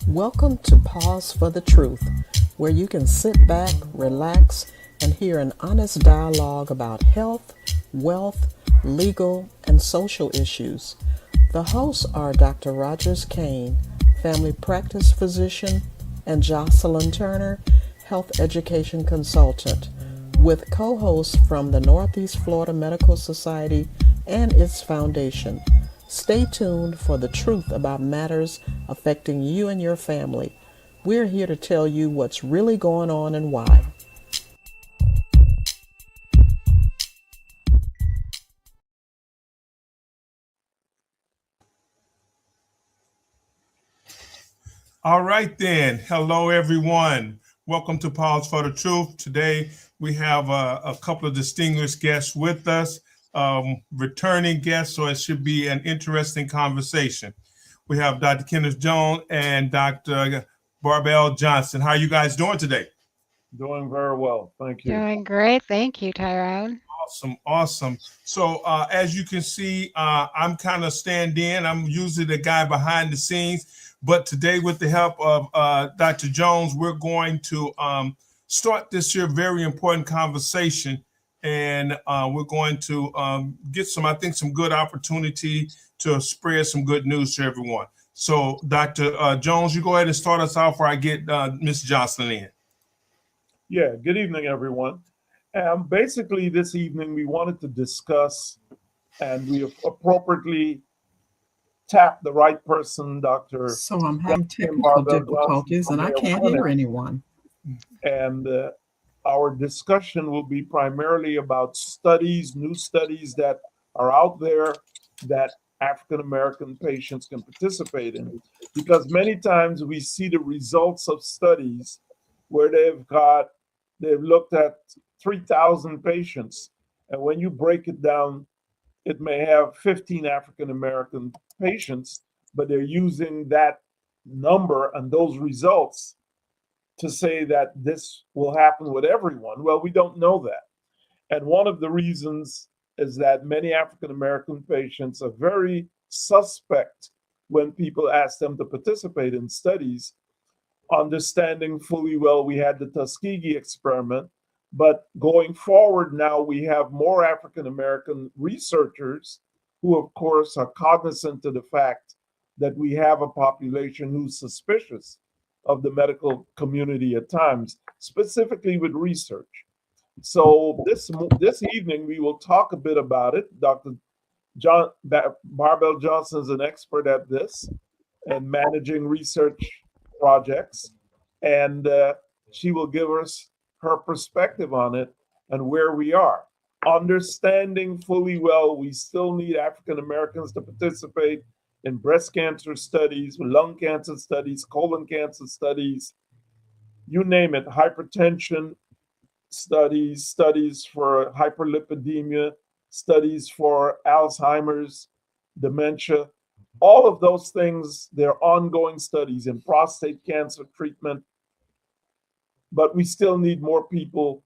Welcome to Pause for the Truth, where you can sit back, relax, and hear an honest dialogue about health, wealth, legal, and social issues. The hosts are Dr. Rogers Kane, family practice physician, and Jocelyn Turner, health education consultant, with co hosts from the Northeast Florida Medical Society and its foundation. Stay tuned for the truth about matters affecting you and your family. We're here to tell you what's really going on and why. All right, then. Hello, everyone. Welcome to Pause for the Truth. Today, we have a couple of distinguished guests with us, returning guests, so it should be an interesting conversation. We have Dr. Kenneth Jones and Dr. Barbell Johnson. How are you guys doing today? Doing very well. Thank you. Doing great. Thank you, Tyrone. Awesome, awesome. So, as you can see, I'm kind of stand in. I'm usually the guy behind the scenes, but today, with the help of Dr. Jones, we're going to start this here very important conversation, and we're going to get some, I think, some good opportunity to spread some good news to everyone. So, Dr. Jones, you go ahead and start us off, or I get Ms. Jocelyn in. Yeah, good evening, everyone. Basically, this evening we wanted to discuss, and we have appropriately tapped the right person, Dr. So I'm having Kim technical Barbell Johnson difficulties from and I Mayo can't Clinic. hear anyone. And our discussion will be primarily about studies, new studies that are out there that African American patients can participate in. Because many times we see the results of studies where they've looked at 3,000 patients. And when you break it down, it may have 15 African American patients, but they're using that number and those results to say that this will happen with everyone. Well, we don't know that. And one of the reasons is that many African American patients are very suspect when people ask them to participate in studies, understanding fully well we had the Tuskegee experiment. But going forward now, we have more African American researchers who, of course, are cognizant of the fact that we have a population who's suspicious of the medical community at times, specifically with research. So this evening we will talk a bit about it. Dr. Barbell Johnson is an expert at this and managing research projects, and she will give us her perspective on it and where we are. Understanding fully well, we still need African Americans to participate in breast cancer studies, lung cancer studies, colon cancer studies, you name it, hypertension studies, studies for hyperlipidemia, studies for Alzheimer's, dementia. All of those things, they're ongoing studies in prostate cancer treatment, but we still need more people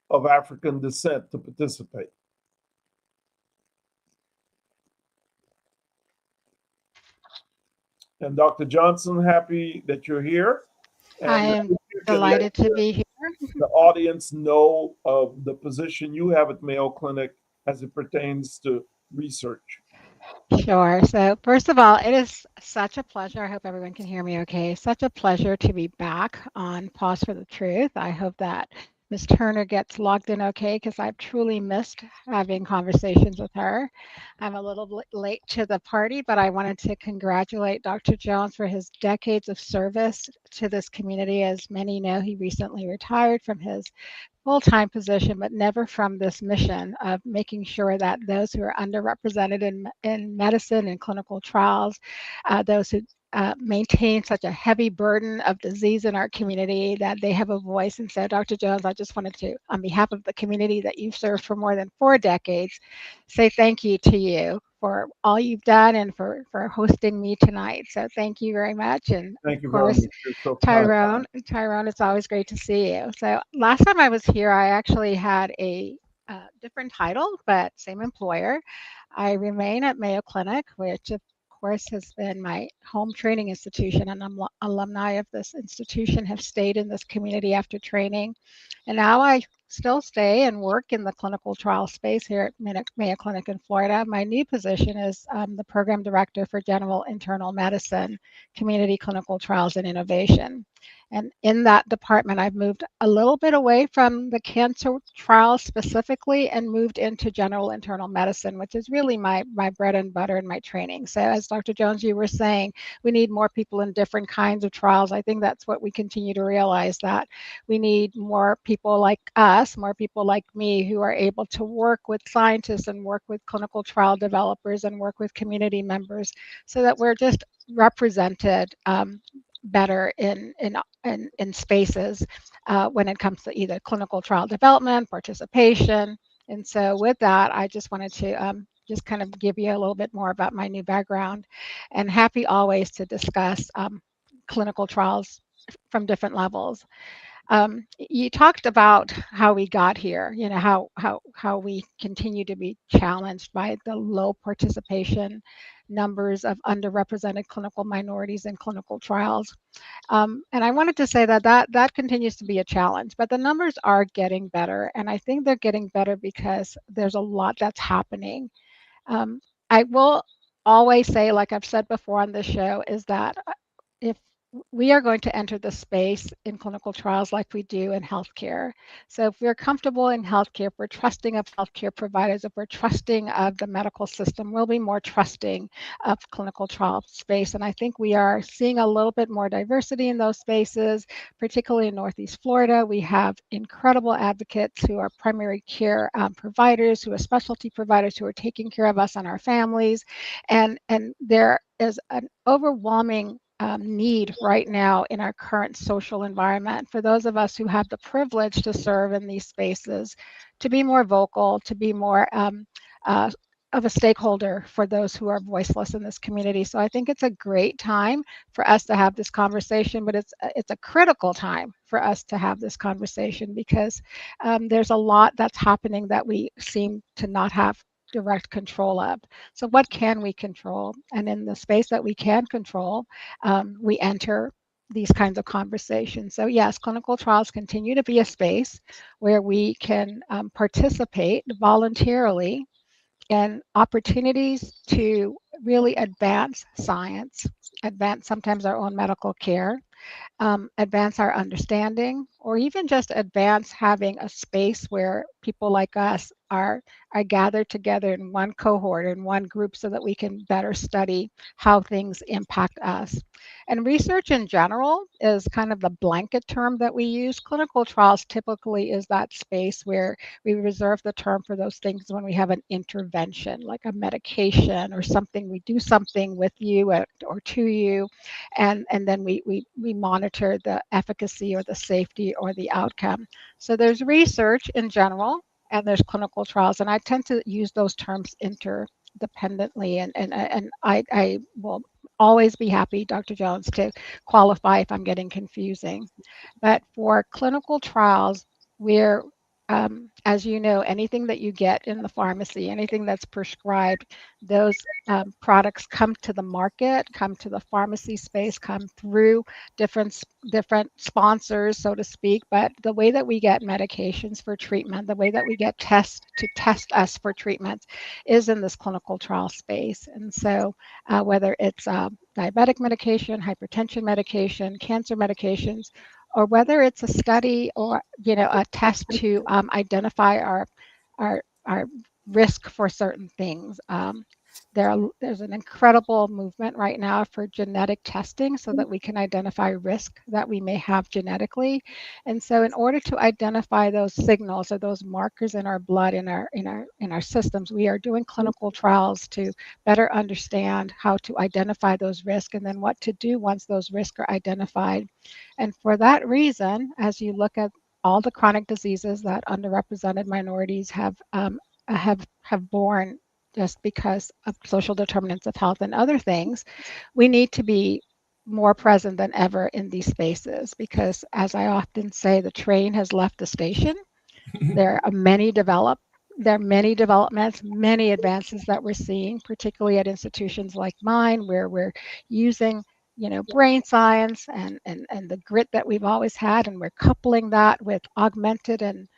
of African descent to participate. And Dr. Johnson, happy that you're here. And I am delighted to be here. the audience know of the position you have at Mayo Clinic as it pertains to research. Sure. So, first of all, it is such a pleasure. I hope everyone can hear me okay. Such a pleasure to be back on Pause for the Truth. I hope that Ms. Turner gets logged in okay because I've truly missed having conversations with her. I'm a little late to the party, but I wanted to congratulate Dr. Jones for his decades of service to this community. As many know, he recently retired from his full-time position, but never from this mission of making sure that those who are underrepresented in medicine and clinical trials, those who maintain such a heavy burden of disease in our community, that they have a voice. And so, Dr. Jones, I just wanted to, on behalf of the community that you've served for more than 4 decades, say thank you to you for all you've done and for hosting me tonight. So thank you very much. And Thank of you very course, much. You're so kind. Tyrone, it's always great to see you. So last time I was here, I actually had a different title, but same employer. I remain at Mayo Clinic, which of course, has been my home training institution, and alumni of this institution have stayed in this community after training. And now I still stay and work in the clinical trial space here at Mayo Clinic in Florida. My new position is the Program Director for General Internal Medicine, Community Clinical Trials and Innovation. And in that department, I've moved a little bit away from the cancer trials specifically and moved into general internal medicine, which is really my bread and butter and my training. So as Dr. Jones, you were saying, we need more people in different kinds of trials. I think that's what we continue to realize, that we need more people like us, more people like me, who are able to work with scientists and work with clinical trial developers and work with community members, so that we're just represented better in spaces when it comes to either clinical trial development, participation. And so with that, I just wanted to just kind of give you a little bit more about my new background, and happy always to discuss clinical trials from different levels. You talked about how we got here, you know, how we continue to be challenged by the low participation numbers of underrepresented clinical minorities in clinical trials. And I wanted to say that continues to be a challenge, but the numbers are getting better. And I think they're getting better because there's a lot that's happening. I will always say, like I've said before on this show, is that if we are going to enter the space in clinical trials like we do in healthcare. So if we're comfortable in healthcare, if we're trusting of healthcare providers, if we're trusting of the medical system, we'll be more trusting of clinical trial space. And I think we are seeing a little bit more diversity in those spaces, particularly in Northeast Florida. We have incredible advocates who are primary care providers, who are specialty providers, who are taking care of us and our families. And there is an overwhelming need right now in our current social environment for those of us who have the privilege to serve in these spaces, to be more vocal, to be more of a stakeholder for those who are voiceless in this community. So I think it's a great time for us to have this conversation, but it's a critical time for us to have this conversation, because there's a lot that's happening that we seem to not have direct control of. So what can we control? And in the space that we can control, we enter these kinds of conversations. So yes, clinical trials continue to be a space where we can participate voluntarily in opportunities to really advance science, advance sometimes our own medical care, advance our understanding, or even just advance having a space where people like us are gathered together in one cohort, in one group, so that we can better study how things impact us. And research in general is kind of the blanket term that we use. Clinical trials typically is that space where we reserve the term for those things when we have an intervention, like a medication or something. We do something with you or to you, and then we monitor the efficacy or the safety or the outcome. So there's research in general, and there's clinical trials, and I tend to use those terms interdependently, and I will always be happy, Dr. Jones, to qualify if I'm getting confusing. But for clinical trials, we're as you know, anything that you get in the pharmacy, anything that's prescribed, those products come to the market, come to the pharmacy space, come through different sponsors, so to speak. But the way that we get medications for treatment, the way that we get tests to test us for treatments, is in this clinical trial space. And so whether it's diabetic medication, hypertension medication, cancer medications, or whether it's a study or a test to identify our risk for certain things. There's an incredible movement right now for genetic testing so that we can identify risk that we may have genetically. And so in order to identify those signals or those markers in our blood, in our systems, we are doing clinical trials to better understand how to identify those risks and then what to do once those risks are identified. And for that reason, as you look at all the chronic diseases that underrepresented minorities have borne just because of social determinants of health and other things, we need to be more present than ever in these spaces, because as I often say, the train has left the station. There are many developed there are many developments, many advances that we're seeing, particularly at institutions like mine, where we're using, brain science and the grit that we've always had, and we're coupling that with augmented and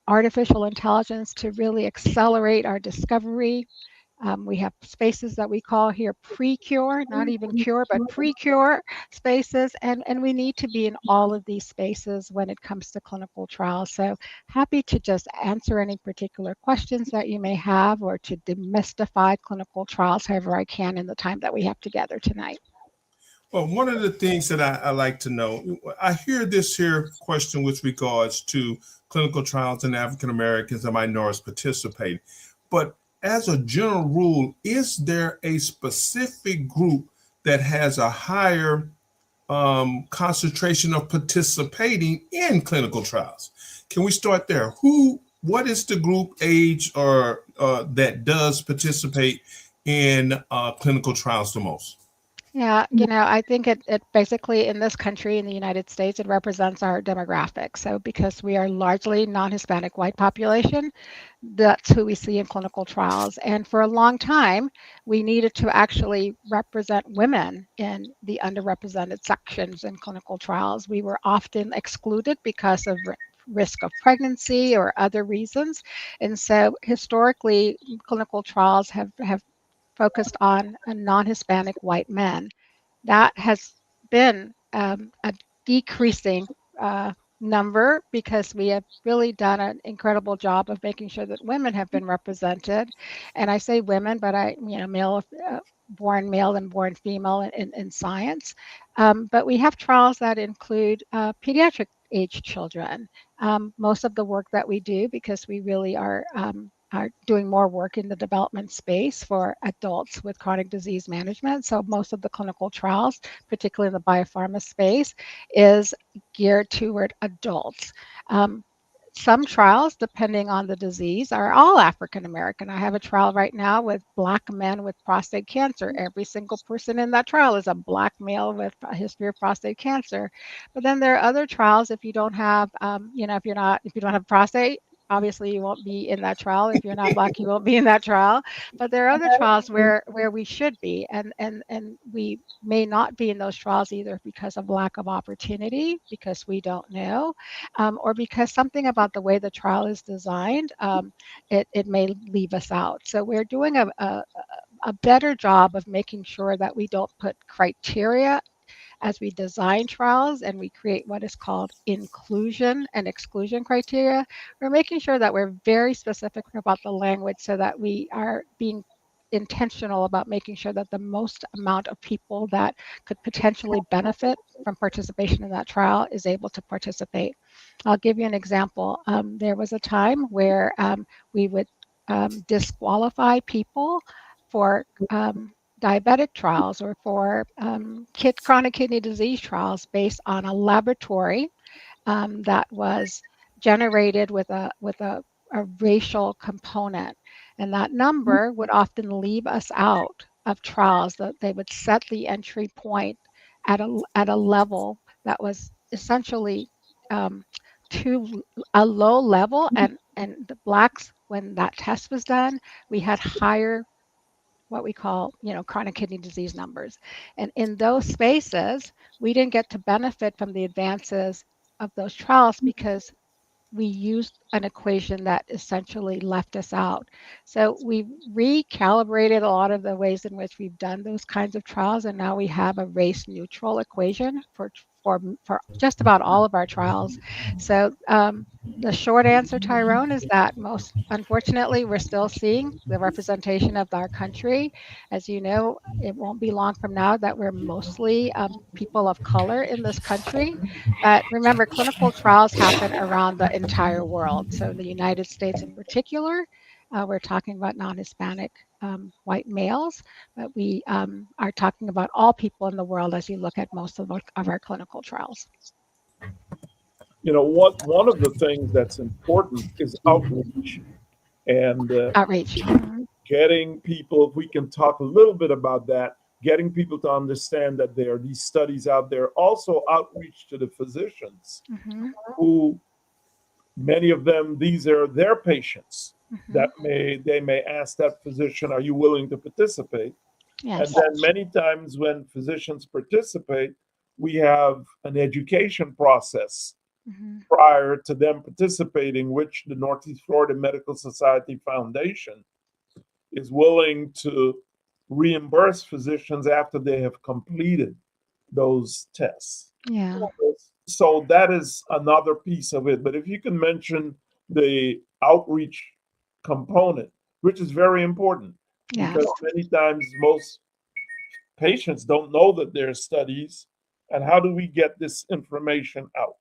artificial intelligence to really accelerate our discovery. We have spaces that we call here pre-cure, not even cure, but pre-cure spaces. And we need to be in all of these spaces when it comes to clinical trials. So happy to just answer any particular questions that you may have, or to demystify clinical trials however I can in the time that we have together tonight. Well, one of the things that I like to know, I hear this here question with regards to clinical trials and African Americans and minorities participating. But as a general rule, is there a specific group that has a higher concentration of participating in clinical trials? Can we start there? What is the group age or that does participate in clinical trials the most? Yeah, I think it basically, in this country, in the United States, it represents our demographics. So because we are largely non-Hispanic white population, that's who we see in clinical trials. And for a long time, we needed to actually represent women in the underrepresented sections in clinical trials. We were often excluded because of risk of pregnancy or other reasons. And so historically, clinical trials have focused on a non-Hispanic white men. That has been a decreasing number, because we have really done an incredible job of making sure that women have been represented. And I say women, but male, born male and born female in science. But we have trials that include pediatric age children. Most of the work that we do, because we really are doing more work in the development space for adults with chronic disease management. So most of the clinical trials, particularly in the biopharma space, is geared toward adults. Some trials, depending on the disease, are all African American. I have a trial right now with Black men with prostate cancer. Every single person in that trial is a Black male with a history of prostate cancer. But then there are other trials. If you don't have, if you don't have prostate, obviously you won't be in that trial. If you're not Black, you won't be in that trial. But there are other trials where we should be, and we may not be in those trials, either because of lack of opportunity, because we don't know, or because something about the way the trial is designed, it may leave us out. So we're doing a better job of making sure that we don't put criteria as we design trials and we create what is called inclusion and exclusion criteria. We're making sure that we're very specific about the language, so that we are being intentional about making sure that the most amount of people that could potentially benefit from participation in that trial is able to participate. I'll give you an example. There was a time where we would disqualify people for diabetic trials, or for chronic kidney disease trials, based on a laboratory that was generated with a racial component. And that number would often leave us out of trials, that they would set the entry point at a level that was essentially to a low level. And the Blacks, when that test was done, we had higher, what we call, chronic kidney disease numbers. And in those spaces, we didn't get to benefit from the advances of those trials, because we used an equation that essentially left us out. So we recalibrated a lot of the ways in which we've done those kinds of trials, and now we have a race neutral equation for just about all of our trials. So the short answer, Tyrone, is that most unfortunately, we're still seeing the representation of our country. As you know, it won't be long from now that we're mostly people of color in this country. But remember, clinical trials happen around the entire world. So in the United States in particular, we're talking about non-Hispanic white males, but we are talking about all people in the world as you look at most of our clinical trials. One of the things that's important is outreach, and outreach. Getting people, if we can talk a little bit about that, getting people to understand that there are these studies out there. Also outreach to the physicians, who, many of them, these are their patients. that they may ask that physician, are you willing to participate? And Yes. then many times when physicians participate, we have an education process Mhm. prior to them participating, which the Northeast Florida Medical Society Foundation is willing to reimburse physicians after they have completed those tests. Yeah. So that is another piece of it. But if you can mention the outreach component, which is very important, Yes. because many times most patients don't know that there are studies, and how do we get this information out?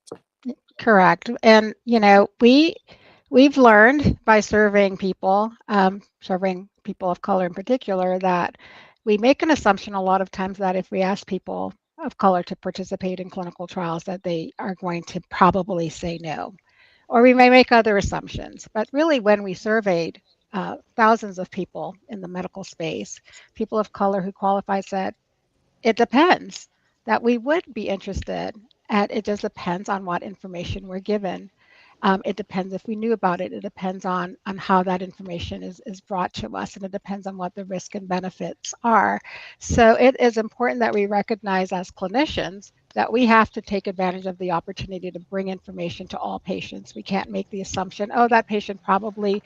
Correct. And we've learned by surveying people, surveying people of color in particular, that we make an assumption a lot of times that if we ask people of color to participate in clinical trials, that they are going to probably say no. Or we may make other assumptions. But really, when we surveyed thousands of people in the medical space, people of color who qualified said, it depends, that we would be interested. And it just depends on what information we're given. It depends if we knew about it. It depends on how that information is brought to us, and it depends on what the risk and benefits are. So it is important that we recognize as clinicians that we have to take advantage of the opportunity to bring information to all patients. We can't make the assumption, oh, that patient probably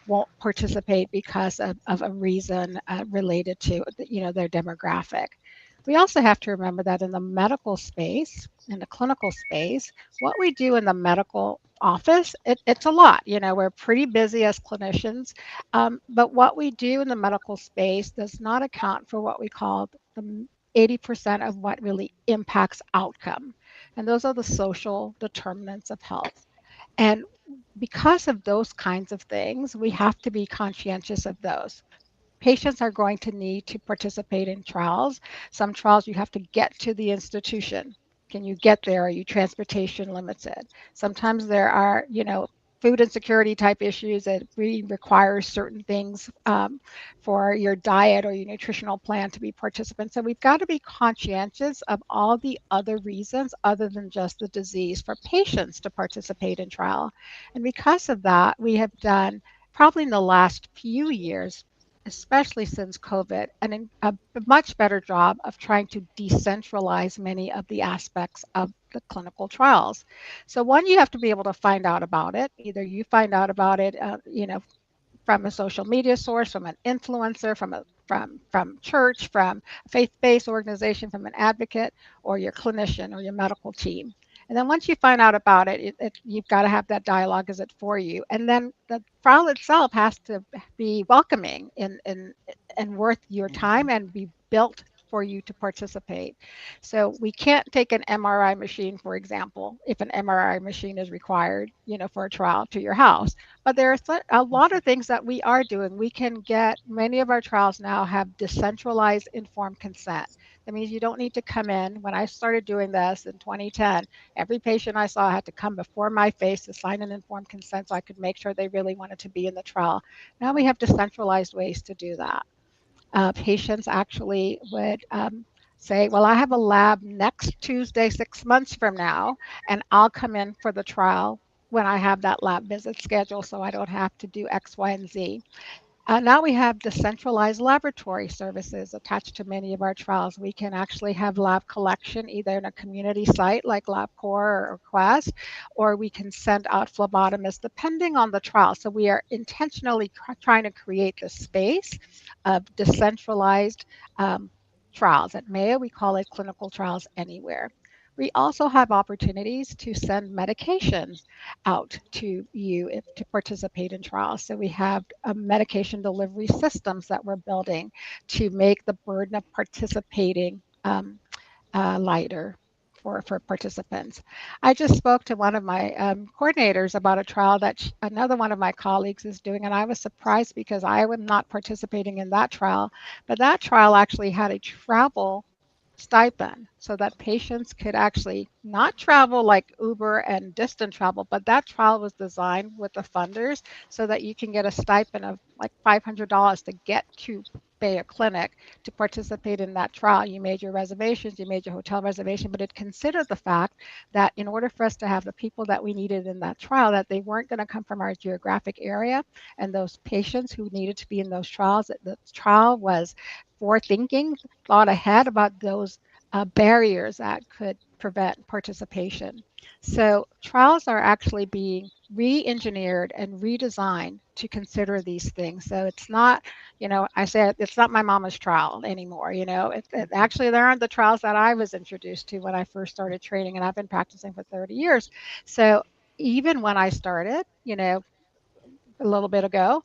won't participate because of a reason related to their demographic. We also have to remember that in the medical space, in the clinical space, what we do in the medical office, it's a lot. We're pretty busy as clinicians, but what we do in the medical space does not account for what we call the 80% of what really impacts outcome. And those are the social determinants of health. And because of those kinds of things, we have to be conscientious of those. Patients are going to need to participate in trials. Some trials you have to get to the institution. Can you get there? Are you transportation limited? Sometimes there are, food insecurity type issues that really require certain things for your diet or your nutritional plan to be participants. So we've got to be conscientious of all the other reasons other than just the disease for patients to participate in trial. And because of that, we have done probably in the last few years, especially since COVID, and a much better job of trying to decentralize many of the aspects of the clinical trials. So one, you have to be able to find out about it. Either you find out about it, from a social media source, from an influencer, from church, from a faith-based organization, from an advocate, or your clinician or your medical team. And then once you find out about it, you've got to have that dialogue. Is it for you? And then the trial itself has to be welcoming and worth your time and be built for you to participate. So we can't take an MRI machine, for example, if an MRI machine is required, for a trial to your house. But there are a lot of things that we are doing. We can get, many of our trials now have decentralized informed consent. That means you don't need to come in. When I started doing this in 2010, every patient I saw had to come before my face to sign an informed consent so I could make sure they really wanted to be in the trial. Now we have decentralized ways to do that. Patients actually would say, well, I have a lab next Tuesday, 6 months from now, and I'll come in for the trial when I have that lab visit scheduled so I don't have to do X, Y, and Z. Now we have decentralized laboratory services attached to many of our trials. We can actually have lab collection either in a community site like LabCorp or Quest, or we can send out phlebotomists depending on the trial. So we are intentionally trying to create the space of decentralized trials. At Mayo, we call it clinical trials anywhere. We also have opportunities to send medications out to you to participate in trials. So we have medication delivery systems that we're building to make the burden of participating lighter for participants. I just spoke to one of my coordinators about a trial that another one of my colleagues is doing, and I was surprised because I am not participating in that trial, but that trial actually had a travel stipend so that patients could actually not travel like Uber and distant travel, but that trial was designed with the funders so that you can get a stipend of like $500 to get to Mayo Clinic to participate in that trial. You made your reservations, you made your hotel reservation, but it considered the fact that in order for us to have the people that we needed in that trial, that they weren't going to come from our geographic area, and those patients who needed to be in those trials, that the trial was forward-thinking, thought ahead about those barriers that could prevent participation. So trials are actually being re-engineered and redesigned to consider these things. So it's not, I said it's not my mama's trial anymore. Actually, there aren't the trials that I was introduced to when I first started training, and I've been practicing for 30 years. So even when I started, a little bit ago,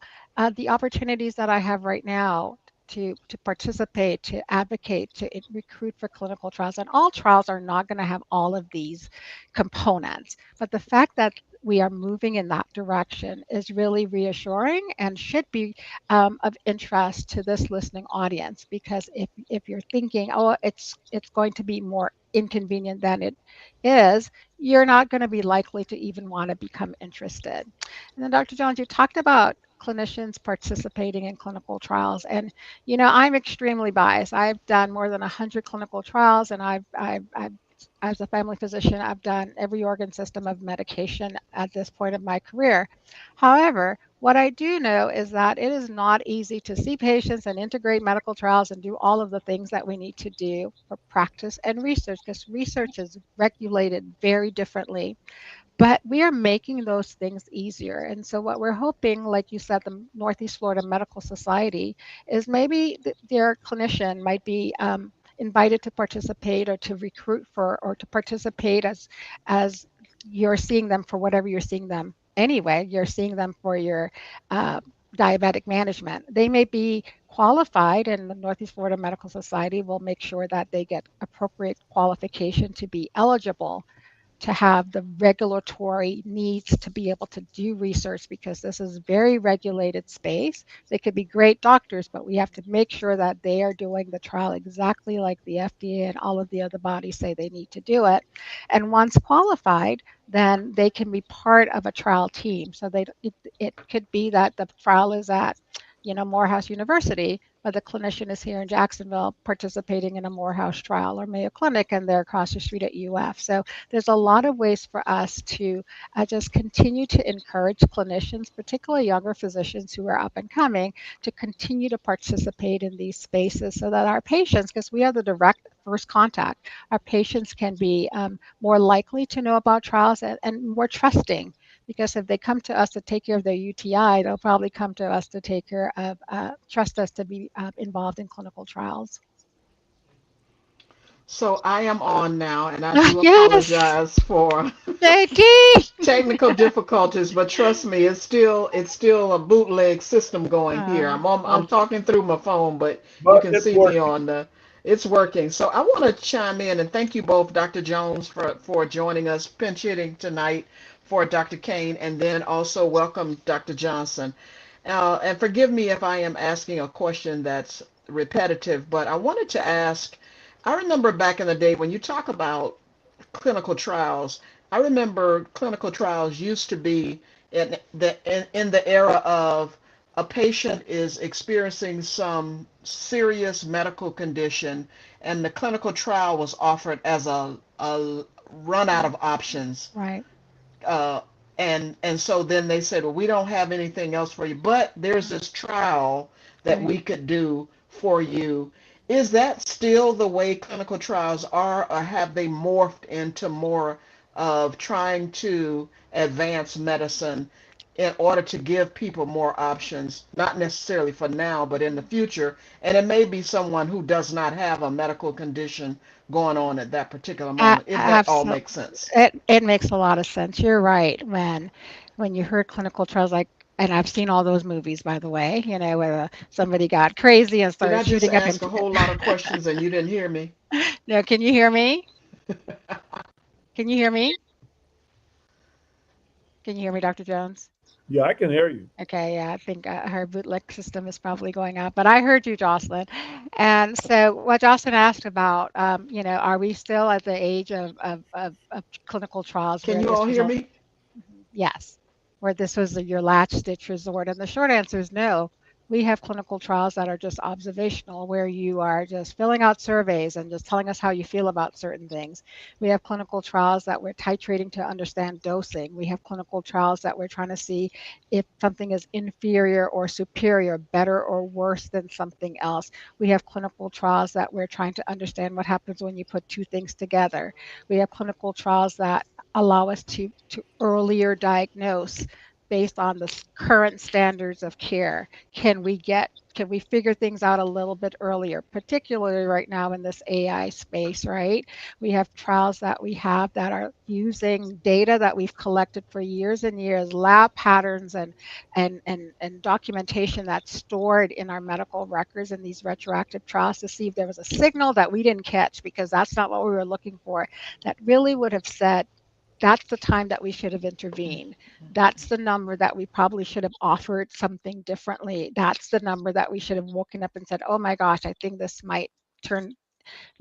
the opportunities that I have right now to participate, to advocate, to recruit for clinical trials, and all trials are not going to have all of these components. But the fact that we are moving in that direction is really reassuring and should be of interest to this listening audience, because if you're thinking, oh, it's going to be more inconvenient than it is, you're not going to be likely to even want to become interested. And then Dr. Jones, you talked about clinicians participating in clinical trials. And, I'm extremely biased. I've done more than 100 clinical trials, and I've as a family physician, I've done every organ system of medication at this point of my career. However, what I do know is that it is not easy to see patients and integrate medical trials and do all of the things that we need to do for practice and research, because research is regulated very differently. But we are making those things easier. And so what we're hoping, like you said, the Northeast Florida Medical Society, is maybe their clinician might be invited to participate or to recruit for, or to participate as you're seeing them for whatever you're seeing them anyway. You're seeing them for your diabetic management. They may be qualified, and the Northeast Florida Medical Society will make sure that they get appropriate qualification to be eligible to have the regulatory needs to be able to do research, because this is very regulated space. They could be great doctors, but we have to make sure that they are doing the trial exactly like the FDA and all of the other bodies say they need to do it. And once qualified, then they can be part of a trial team. So it could be that the trial is at Morehouse University, but the clinician is here in Jacksonville participating in a Morehouse trial, or Mayo Clinic, and they're across the street at UF. So there's a lot of ways for us to just continue to encourage clinicians, particularly younger physicians who are up and coming, to continue to participate in these spaces so that our patients, because we are the direct first contact, our patients can be more likely to know about trials and more trusting. Because if they come to us to take care of their UTI, they'll probably come to us to take care of, trust us to be involved in clinical trials. So I am on now, and I do Yes, apologize for Becky. technical difficulties, but trust me, it's still a bootleg system going here. I'm talking through my phone, but you can it's see me working. on the. It's working. So I want to chime in and thank you both, Dr. Jones, for joining us, pinch hitting tonight for Dr. Kane, and then also welcome Dr. Johnson. And forgive me if I am asking a question that's repetitive, but I wanted to ask. I remember back in the day when you talk about clinical trials, I remember clinical trials used to be in the era of a patient is experiencing some serious medical condition, and the clinical trial was offered as a run out of options. Right. Uh, and so then they said, well, we don't have anything else for you, but there's this trial that Right. we could do for you. Is that still the way clinical trials are, or have they morphed into more of trying to advance medicine in order to give people more options, not necessarily for now, but in the future? And it may be someone who does not have a medical condition going on at that particular moment, if that all Absolutely. makes sense. It makes a lot of sense. You're right. When you heard clinical trials, like, and I've seen all those movies, by the way, where somebody got crazy and Did started I just shooting up ask and a whole lot of questions and you didn't hear me? no, can you hear me? Can you hear me? Can you hear me, Dr. Jones? Yeah, I can hear you. Okay, yeah, I think her bootleg system is probably going out, but I heard you, Jocelyn. And so, what Jocelyn asked about, are we still at the age of clinical trials Can where you this all was hear all, me? yes, where this was your latch stitch resort? And the short answer is no. We have clinical trials that are just observational, where you are just filling out surveys and just telling us how you feel about certain things. We have clinical trials that we're titrating to understand dosing. We have clinical trials that we're trying to see if something is inferior or superior, better or worse than something else. We have clinical trials that we're trying to understand what happens when you put two things together. We have clinical trials that allow us to earlier diagnose based on the current standards of care. Can we figure things out a little bit earlier, particularly right now in this AI space, right? We have trials that we have that are using data that we've collected for years and years, lab patterns and documentation that's stored in our medical records in these retroactive trials to see if there was a signal that we didn't catch, because that's not what we were looking for, that really would have said, that's the time that we should have intervened. That's the number that we probably should have offered something differently. That's the number that we should have woken up and said, oh my gosh, I think this might turn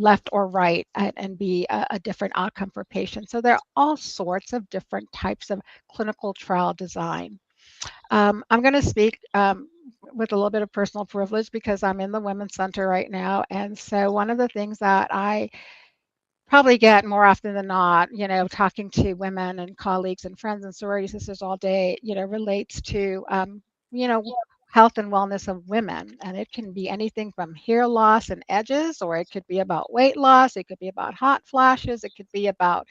left or right and be a different outcome for patients. So there are all sorts of different types of clinical trial design. I'm going to speak with a little bit of personal privilege because I'm in the Women's Center right now. And so one of the things that I probably get more often than not, talking to women and colleagues and friends and sorority sisters all day, relates to, you know, health and wellness of women. And it can be anything from hair loss and edges, or it could be about weight loss. It could be about hot flashes. It could be about,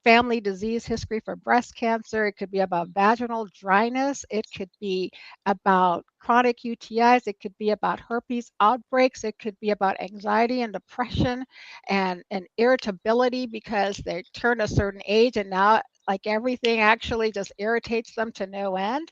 family disease history for breast cancer. It could be about vaginal dryness. It could be about chronic UTIs. It could be about herpes outbreaks. It could be about anxiety and depression and irritability because they turn a certain age and now like everything actually just irritates them to no end.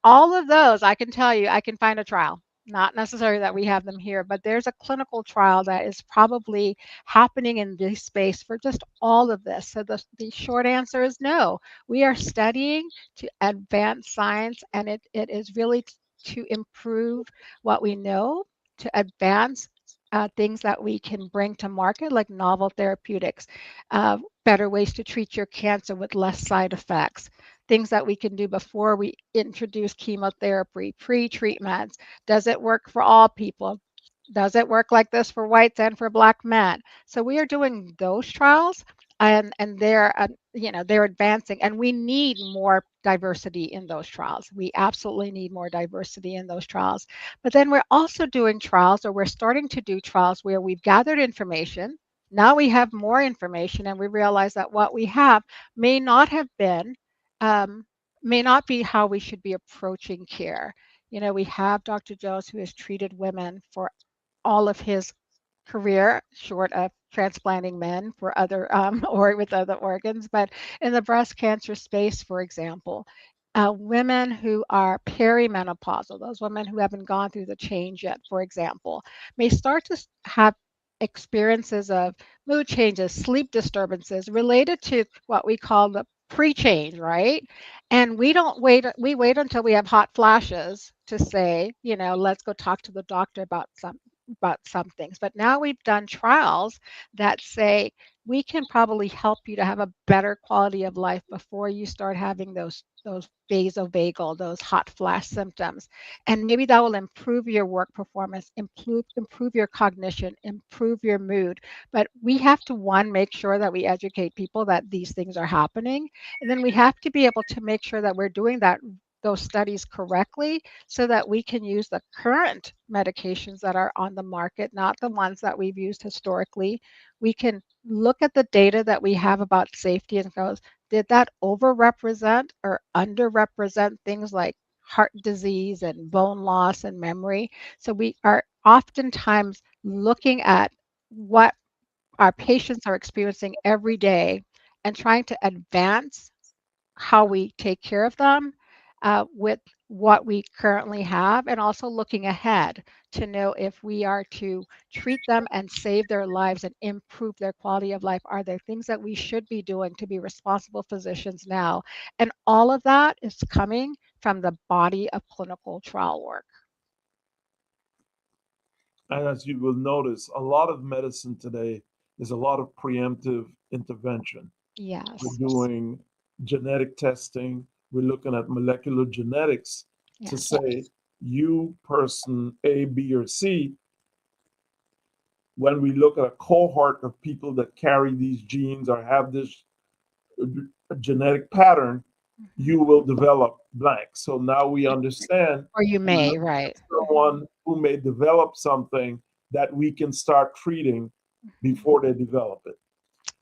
All of those, I can tell you, I can find a trial. Not necessarily that we have them here, but there's a clinical trial that is probably happening in this space for just all of this. So the short answer is no. We are studying to advance science, and it is really to improve what we know, to advance things that we can bring to market, like novel therapeutics, better ways to treat your cancer with less side effects, things that we can do before we introduce chemotherapy, pre-treatments. Does it work for all people? Does it work like this for whites and for Black men? So we are doing those trials, and they're advancing, and we need more diversity in those trials. We absolutely need more diversity in those trials. But then we're also doing trials, or we're starting to do trials where we've gathered information. Now we have more information, and we realize that what we have may not have been, may not be how we should be approaching care. We have Dr. Jones, who has treated women for all of his career, short of transplanting men for other or with other organs. But in the breast cancer space, for example, women who are perimenopausal, those women who haven't gone through the change yet, for example, may start to have experiences of mood changes, sleep disturbances related to what we call the pre-change, right? And we don't wait, we wait until we have hot flashes to say, let's go talk to the doctor about some things. But now we've done trials that say we can probably help you to have a better quality of life before you start having those vasovagal, those hot flash symptoms. And maybe that will improve your work performance, improve your cognition, improve your mood. But we have to, one, make sure that we educate people that these things are happening. And then we have to be able to make sure that we're doing those studies correctly so that we can use the current medications that are on the market, not the ones that we've used historically. We can look at the data that we have about safety and goes, did that overrepresent or underrepresent things like heart disease and bone loss and memory? So we are oftentimes looking at what our patients are experiencing every day and trying to advance how we take care of them with what we currently have, and also looking ahead to know if we are to treat them and save their lives and improve their quality of life. Are there things that we should be doing to be responsible physicians now? And all of that is coming from the body of clinical trial work. And as you will notice, a lot of medicine today is a lot of preemptive intervention. Yes. We're doing genetic testing. We're looking at molecular genetics to Yes. say you person A, B, or C, when we look at a cohort of people that carry these genes or have this genetic pattern, you will develop blank. So now we understand Or you may, right. someone who may develop something that we can start treating before they develop it.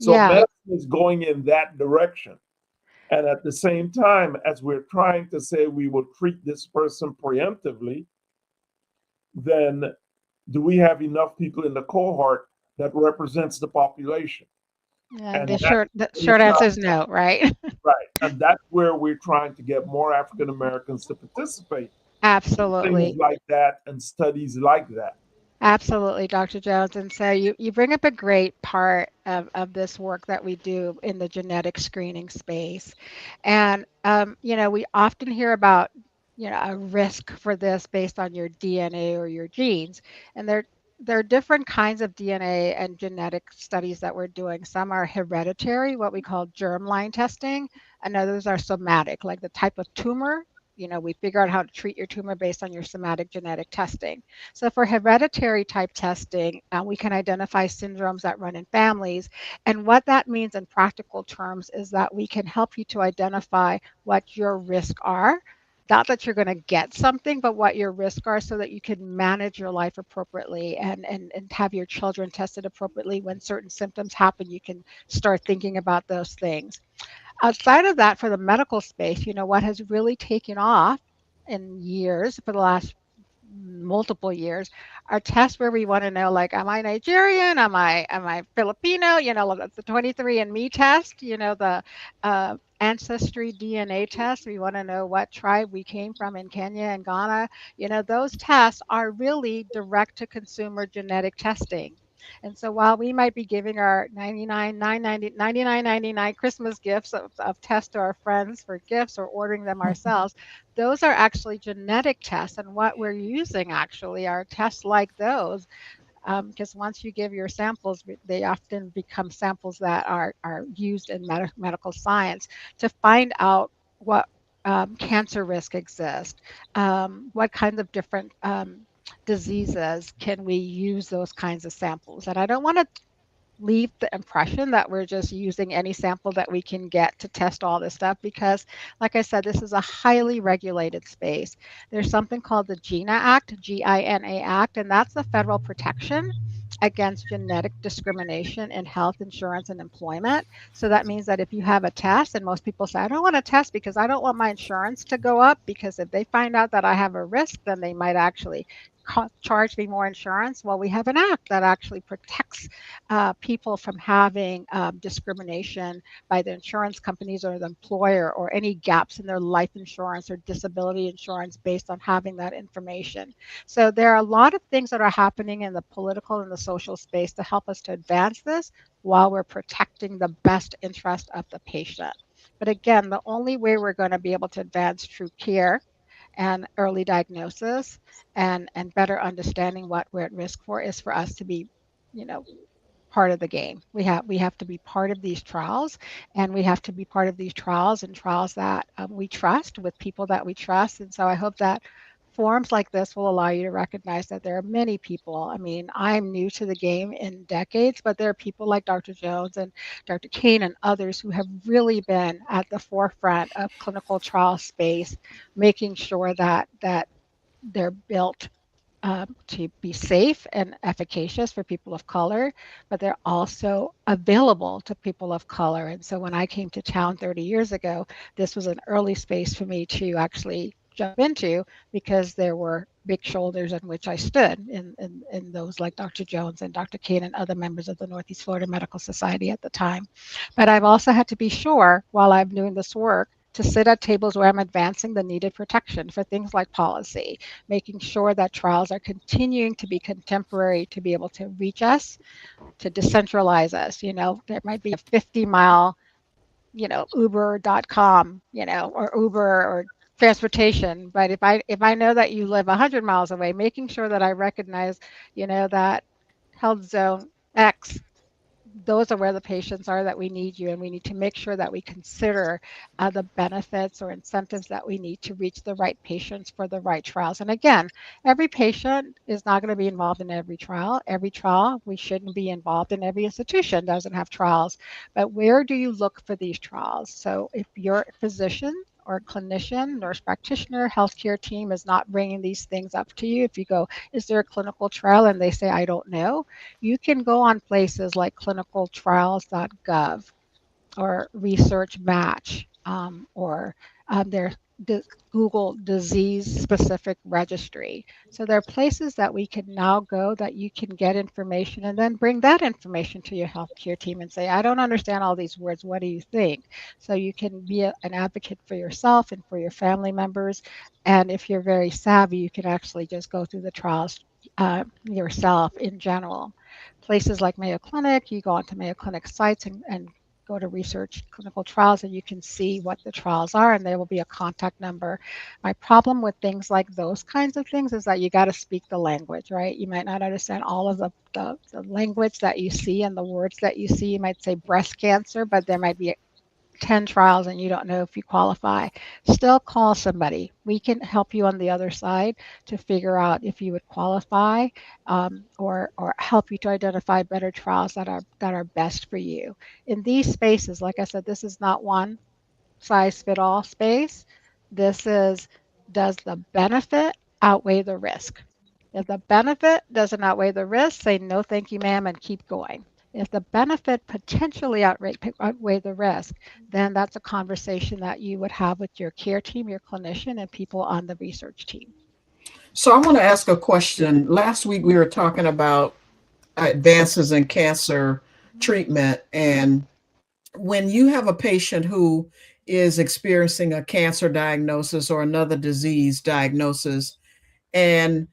So Yeah. medicine is going in that direction. And at the same time, as we're trying to say we will treat this person preemptively, then do we have enough people in the cohort that represents the population? And And the short answer is no, right? right. And that's where we're trying to get more African Americans to participate in things Absolutely. like that and studies like that. Absolutely, Dr. Jones. And so you bring up a great part of this work that we do in the genetic screening space. And, we often hear about, a risk for this based on your DNA or your genes. And there are different kinds of DNA and genetic studies that we're doing. Some are hereditary, what we call germline testing, and others are somatic, like the type of tumor. We figure out how to treat your tumor based on your somatic genetic testing. So for hereditary type testing, we can identify syndromes that run in families. And what that means in practical terms is that we can help you to identify what your risks are. Not that you're going to get something, but what your risks are so that you can manage your life appropriately and have your children tested appropriately. When certain symptoms happen, you can start thinking about those things. Outside of that, for the medical space, what has really taken off in years for the last multiple years are tests where we want to know, like, am I Nigerian, am I Filipino, like the 23andMe test, the ancestry DNA test. We want to know what tribe we came from in Kenya and Ghana. Those tests are really direct to consumer genetic testing. And so while we might be giving our 99.99 Christmas gifts of tests to our friends for gifts or ordering them ourselves, those are actually genetic tests. And what we're using actually are tests like those, because once you give your samples, they often become samples that are used in medical science to find out what cancer risk exists, what kinds of different diseases can we use those kinds of samples. And I don't want to leave the impression that we're just using any sample that we can get to test all this stuff, because like I said, this is a highly regulated space. There's something called the GINA Act, GINA Act, and that's the federal protection against genetic discrimination in health insurance and employment. So that means that if you have a test, and most people say, I don't want to test because I don't want my insurance to go up, because if they find out that I have a risk, then they might actually charge me more insurance. Well, we have an act that actually protects people from having discrimination by the insurance companies or the employer, or any gaps in their life insurance or disability insurance based on having that information. So there are a lot of things that are happening in the political and the social space to help us to advance this while we're protecting the best interest of the patient. But again, the only way we're going to be able to advance true care and early diagnosis and better understanding what we're at risk for is for us to be, part of the game. We have to be part of these trials, and we have to be part of these trials and trials that we trust, with people that we trust. And so I hope that forums like this will allow you to recognize that there are many people. I mean, I'm new to the game in decades, but there are people like Dr. Jones and Dr. Kane and others who have really been at the forefront of clinical trial space, making sure that they're built to be safe and efficacious for people of color, but they're also available to people of color. And so when I came to town 30 years ago, this was an early space for me to actually jump into, because there were big shoulders on which I stood in those like Dr. Jones and Dr. Kane and other members of the Northeast Florida Medical Society at the time. But I've also had to be sure, while I'm doing this work, to sit at tables where I'm advancing the needed protection for things like policy, making sure that trials are continuing to be contemporary, to be able to reach us, to decentralize us. There might be a 50-mile, Uber.com, or Uber or transportation. But if I know that you live 100 miles away, making sure that I recognize, that health zone X those are where the patients are that we need you, and we need to make sure that we consider the benefits or incentives that we need to reach the right patients for the right trials. And again, every patient is not going to be involved in every trial. Every trial, we shouldn't be involved in. Every institution doesn't have trials. But where do you look for these trials? So if your physician or clinician, nurse practitioner, healthcare team is not bringing these things up to you, if you go, is there a clinical trial? And they say, I don't know, you can go on places like clinicaltrials.gov or Research Match, or their Google disease specific registry. So there are places that we can now go that you can get information and then bring that information to your healthcare team and say, I don't understand all these words. What do you think? So you can be an advocate for yourself and for your family members. And if you're very savvy, you can actually just go through the trials yourself in general. Places like Mayo Clinic, you go onto Mayo Clinic sites and go to research clinical trials, and you can see what the trials are, and there will be a contact number. My problem with things like those kinds of things is that you got to speak the language, right? You might not understand all of the language that you see and the words that you see. You might say breast cancer, but there might be 10 trials and you don't know if you qualify. Still call somebody. We can help you on the other side to figure out if you would qualify, or help you to identify better trials that are best for you. In these spaces, like I said, this is not one size fit all space. This is, does the benefit outweigh the risk? If the benefit doesn't outweigh the risk, say no thank you ma'am and keep going. If the benefit potentially outweigh the risk, then that's a conversation that you would have with your care team, your clinician, and people on the research team. So I want to ask a question. Last week we were talking about advances in cancer treatment, and when you have a patient who is experiencing a cancer diagnosis or another disease diagnosis, and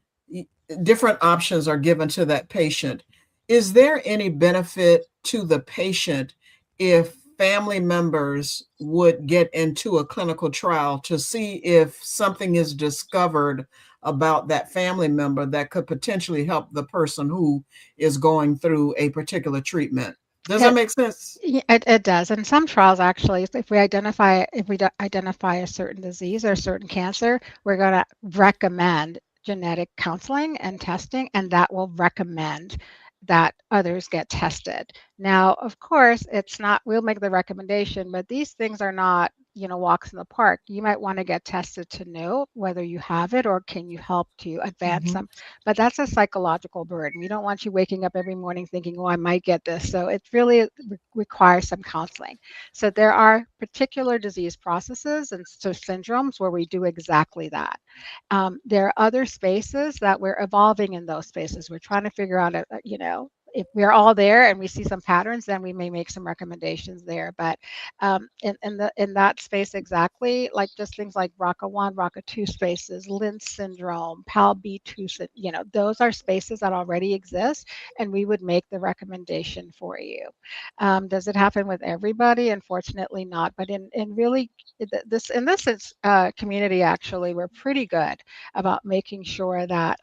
different options are given to that patient, is there any benefit to the patient if family members would get into a clinical trial to see if something is discovered about that family member that could potentially help the person who is going through a particular treatment? Does that make sense? Yeah, it does. And some trials actually, if we identify a certain disease or a certain cancer, we're going to recommend genetic counseling and testing, and that will recommend that others get tested. Now, of course, it's not, we'll make the recommendation, but these things are not, walks in the park. You might want to get tested to know whether you have it or can you help to advance them. But that's a psychological burden. We don't want you waking up every morning thinking, oh, I might get this. So it really requires some counseling. So there are particular disease processes and syndromes where we do exactly that. There are other spaces that we're evolving in those spaces. We're trying to figure out, if we're all there and we see some patterns, then we may make some recommendations there. But in that space exactly, like just things like BRCA1, BRCA2 spaces, Lynch syndrome, PALB2, those are spaces that already exist, and we would make the recommendation for you. Does it happen with everybody? Unfortunately not. But in this community, actually, we're pretty good about making sure that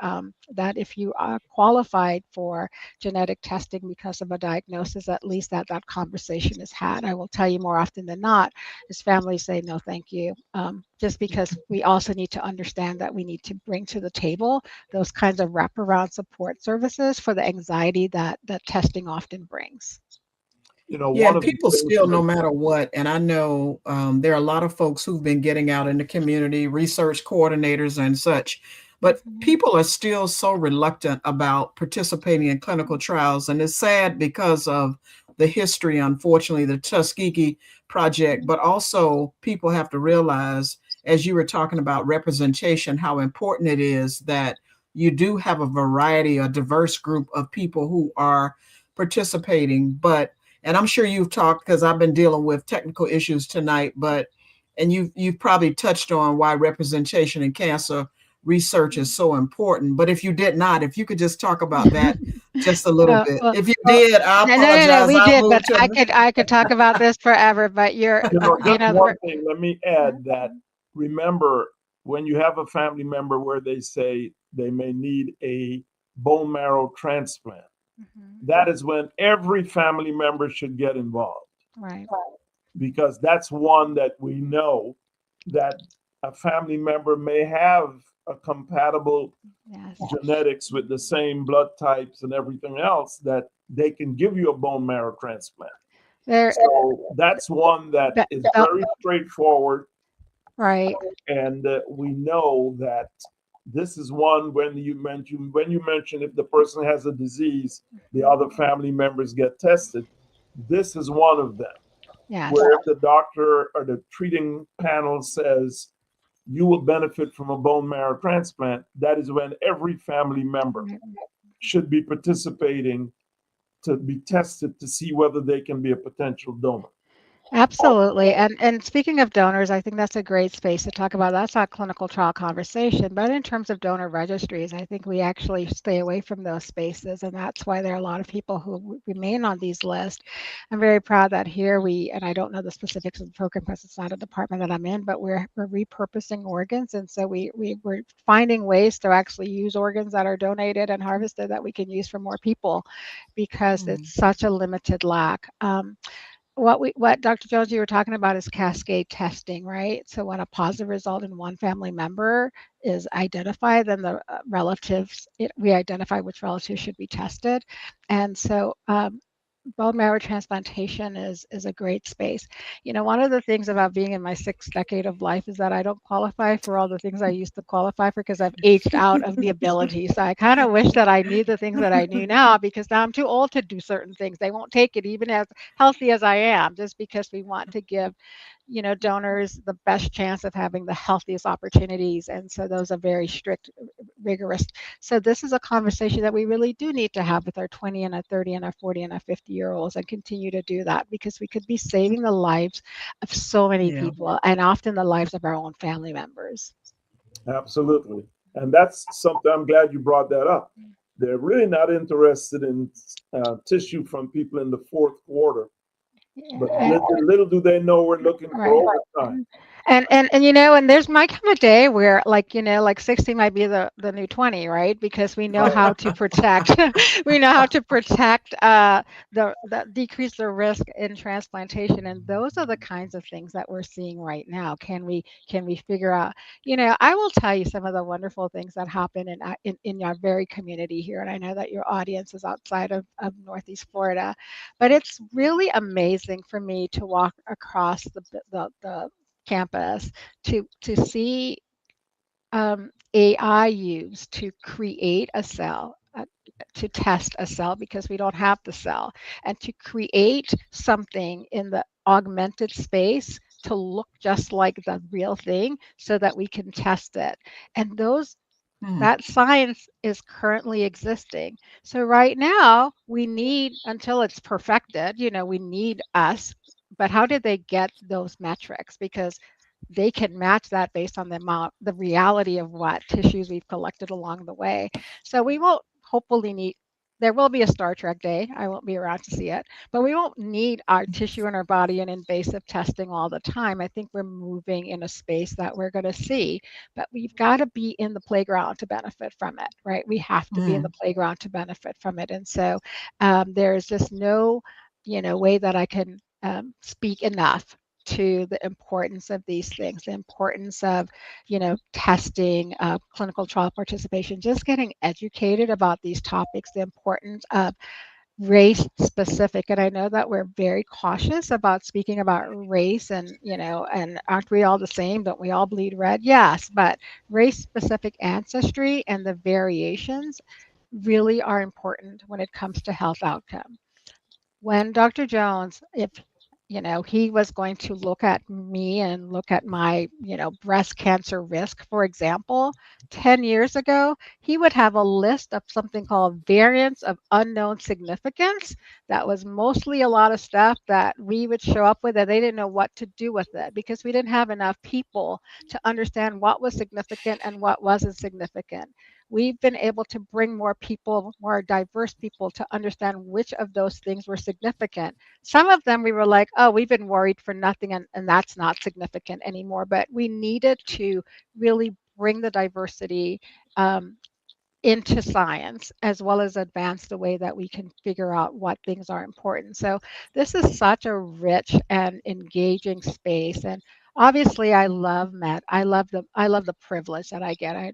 that if you are qualified for genetic testing because of a diagnosis, at least that conversation is had. I will tell you more often than not, is families say no thank you, just because we also need to understand that we need to bring to the table those kinds of wraparound support services for the anxiety that testing often brings. Yeah, people still, no matter what, and I know there are a lot of folks who've been getting out in the community, research coordinators and such, but people are still so reluctant about participating in clinical trials. And it's sad because of the history, unfortunately, the Tuskegee Project, but also people have to realize, as you were talking about representation, how important it is that you do have a variety, a diverse group of people who are participating. And I'm sure you've talked, because I've been dealing with technical issues tonight, and you've probably touched on why representation in cancer research is so important. But if you did not, if you could just talk about that just a little bit. If you did, I apologize. No, we did, but I could talk about this forever. But just one thing. Let me add that. Remember, when you have a family member where they say they may need a bone marrow transplant, that is when every family member should get involved, Right. because that's one that we know that a family member may have a compatible Yes. genetics with the same blood types and everything else, that they can give you a bone marrow transplant. There. So that's one that That- is that- very straightforward. Right. And we know that this is one, when you mention if the person has a disease, the other family members get tested. This is one of them, Yes. where if the doctor or the treating panel says you will benefit from a bone marrow transplant, that is when every family member should be participating to be tested to see whether they can be a potential donor. Absolutely. And speaking of donors, I think that's a great space to talk about. That's not clinical trial conversation, but in terms of donor registries, I think we actually stay away from those spaces. And that's why there are a lot of people who remain on these lists. I'm very proud that here and I don't know the specifics of the program because it's not a department that I'm in, but we're repurposing organs. And so we're finding ways to actually use organs that are donated and harvested that we can use for more people, because it's such a limited lack. What Dr. Jones, you were talking about is cascade testing, right? So when a positive result in one family member is identified, then the relatives, we identify which relatives should be tested. And so bone marrow transplantation is a great space. You know, one of the things about being in my 6th decade of life is that I don't qualify for all the things I used to qualify for, because I've aged out of the ability. So I kind of wish that I knew the things that I knew now, because now I'm too old to do certain things. They won't take it, even as healthy as I am, just because we want to give, you know, donors the best chance of having the healthiest opportunities. And so those are very strict, rigorous. So this is a conversation that we really do need to have with our 20 and our 30 and our 40 and our 50-year-olds, and continue to do that, because we could be saving the lives of so many people, and often the lives of our own family members. Absolutely. And that's something, I'm glad you brought that up. They're really not interested in tissue from people in the 4th quarter. But little do they know we're looking for overtime. And you know, and there's might come a day where, like, you know, like 60 might be the new 20, right? Because we know how to protect we know how to protect the decrease the risk in transplantation. And those are the kinds of things that we're seeing right now. Can we figure out, you know, I will tell you some of the wonderful things that happen in our very community here. And I know that your audience is outside of Northeast Florida, but it's really amazing for me to walk across the campus to see AI used to create a cell, to test a cell, because we don't have the cell, and to create something in the augmented space to look just like the real thing, so that we can test it. And that science is currently existing. So right now we need, until it's perfected, you know, we need us. But how did they get those metrics? Because they can match that based on the reality of what tissues we've collected along the way. So we won't hopefully need, there will be a Star Trek day. I won't be around to see it, but we won't need our tissue in our body and invasive testing all the time. I think we're moving in a space that we're going to see, but we've got to be in the playground to benefit from it, right? We have to be in the playground to benefit from it. And so there's just no, you know, way that I can speak enough to the importance of these things, the importance of, you know, testing, clinical trial participation, just getting educated about these topics, the importance of race specific. And I know that we're very cautious about speaking about race, and, you know, and aren't we all the same? Don't we all bleed red? Yes, but race specific ancestry and the variations really are important when it comes to health outcome. When Dr. Jones, if, you know, he was going to look at me and look at my, you know, breast cancer risk, for example, 10 years ago, he would have a list of something called variants of unknown significance. That was mostly a lot of stuff that we would show up with, and they didn't know what to do with it, because we didn't have enough people to understand what was significant and what wasn't significant. We've been able to bring more people, more diverse people, to understand which of those things were significant. Some of them we were like, oh, we've been worried for nothing, and that's not significant anymore. But we needed to really bring the diversity into science, as well as advance the way that we can figure out what things are important. So this is such a rich and engaging space. And obviously I love the privilege that I get. I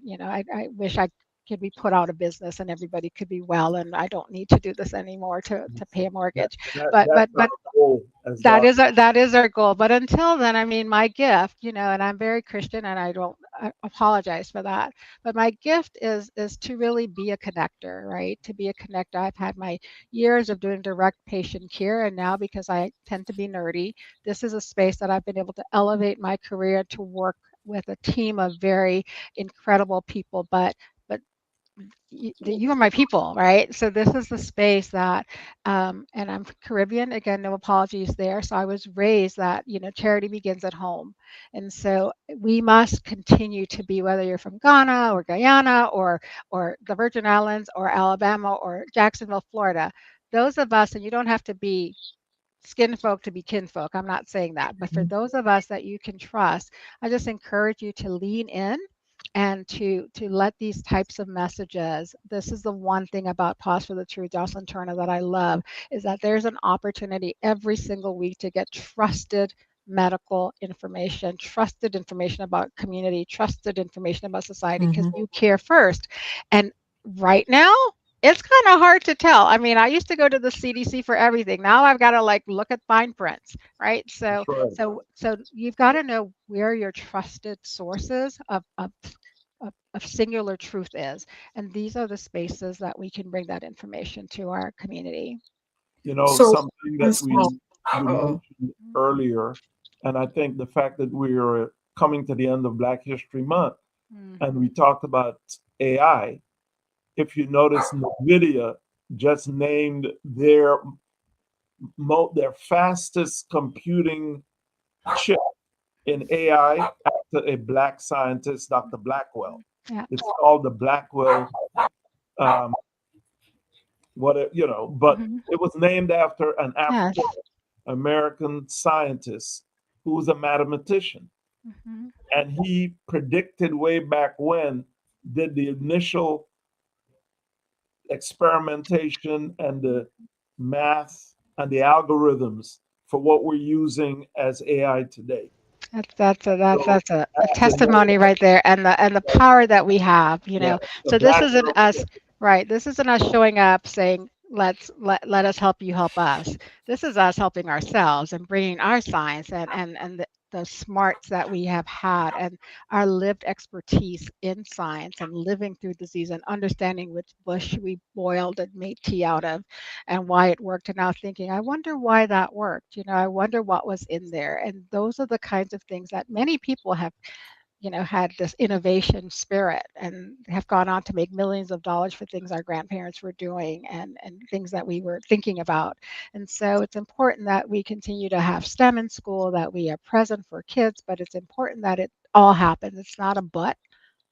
wish I could be put out of business and everybody could be well, and I don't need to do this anymore to pay a That, mortgage. that But that's but our but goal as that is doctors. our goal. But until then, I mean, my gift, and I'm very Christian, and I apologize for that. But my gift is to really be a connector, right? To be a connector. I've had my years of doing direct patient care, and now because I tend to be nerdy, this is a space that I've been able to elevate my career to work with a team of very incredible people. But you are my people, right? So this is the space that, and I'm Caribbean, again, no apologies there. So I was raised that, charity begins at home. And so we must continue to be, whether you're from Ghana or Guyana or the Virgin Islands or Alabama or Jacksonville, Florida, those of us, and you don't have to be skin folk to be kinfolk. I'm not saying that, but for those of us that you can trust, I just encourage you to lean in and to let these types of messages. This is the one thing about Pause for the Truth, Jocelyn Turner, that I love, is that there's an opportunity every single week to get trusted medical information, trusted information about community, trusted information about society, because Mm-hmm. you care first. And right now, it's kind of hard to tell. I mean, I used to go to the CDC for everything. Now I've got to like look at fine prints, right? That's So right. so you've got to know where your trusted sources of singular truth is. And these are the spaces that we can bring that information to our community. So, Something that Ms. we uh-oh. mentioned earlier, and I think the fact that we are coming to the end of Black History Month, and we Mhm. talked about AI. If you notice, NVIDIA just named their fastest computing chip in AI after a Black scientist, Dr. Blackwell. Yeah. It's called the Blackwell, um, but Mhm. it was named after an Yes. African American scientist who was a mathematician. Mhm. And he predicted way back when, did the initial experimentation and the math and the algorithms for what we're using as AI today. So A the testimony right there, and the power that we have, yeah, the So this black isn't girl, us, right? This isn't us showing up saying, let us help you help us. This is us helping ourselves and bringing our science and the smarts that we have had and our lived expertise in science and living through disease and understanding which bush we boiled and made tea out of and why it worked, and now thinking, I wonder why that worked. I wonder what was in there. And those are the kinds of things that many people have, had this innovation spirit and have gone on to make millions of dollars for things our grandparents were doing and things that we were thinking about. And so it's important that we continue to have STEM in school, that we are present for kids, but it's important that it all happens. It's not a but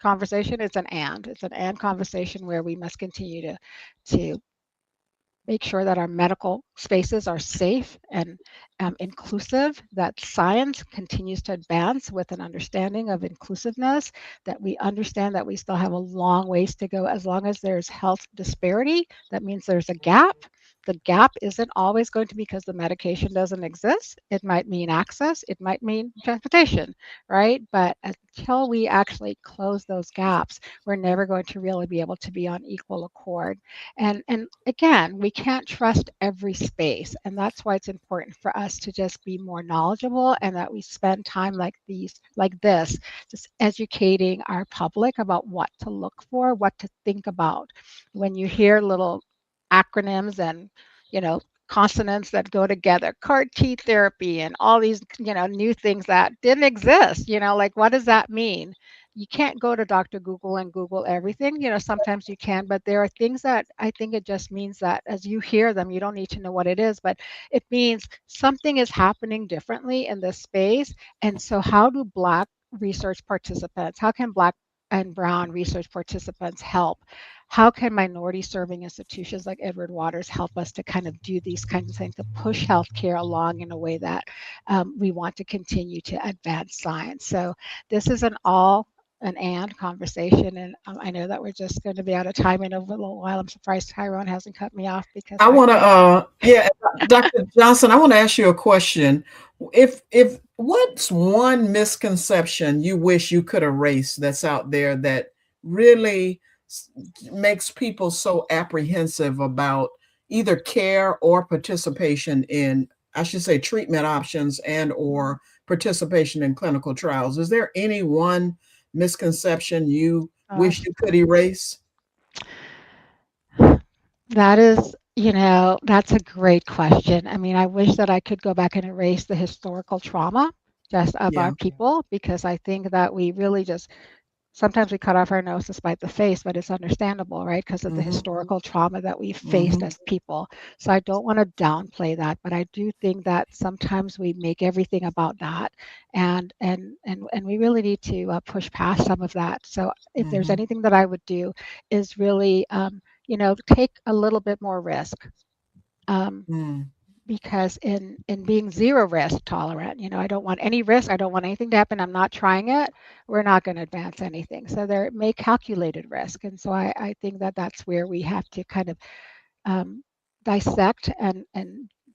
conversation, it's an and conversation where we must continue to make sure that our medical spaces are safe and inclusive, that science continues to advance with an understanding of inclusiveness, that we understand that we still have a long ways to go. As long as there's health disparity, that means there's a gap. The gap isn't always going to be because the medication doesn't exist. It might mean access, it might mean transportation, right? But until we actually close those gaps, we're never going to really be able to be on equal accord. And again, we can't trust every space, and that's why it's important for us to just be more knowledgeable, and that we spend time like this, just educating our public about what to look for, what to think about. When you hear little acronyms and, you know, consonants that go together, CAR T therapy and all these, new things that didn't exist, like what does that mean? You can't go to Dr. Google and Google everything. Sometimes you can, but there are things that I think it just means that as you hear them, you don't need to know what it is, but it means something is happening differently in this space. And so, how do Black research participants, how can Black and Brown research participants help? How can minority serving institutions like Edward Waters help us to kind of do these kinds of things to push healthcare along in a way that we want to continue to advance science? So, this is an all conversation. And I know that we're just going to be out of time in a little while. I'm surprised Tyrone hasn't cut me off because I want to, yeah, Dr. Johnson, I want to ask you a question. If what's one misconception you wish you could erase that's out there that really makes people so apprehensive about either care or participation in, I should say, treatment options and or participation in clinical trials? Is there any one misconception you wish you could erase? That is, that's a great question. I mean, I wish that I could go back and erase the historical trauma just of Yeah. our people, because I think that we really just sometimes we cut off our nose to spite the face, but it's understandable, right? Because of the historical trauma that we've faced as people. So I don't want to downplay that, but I do think that sometimes we make everything about that, and we really need to push past some of that. So if there's anything that I would do, is really take a little bit more risk. Because in being zero risk tolerant, I don't want any risk. I don't want anything to happen. I'm not trying it. We're not going to advance anything. So there may calculated risk. And so I think that that's where we have to kind of dissect and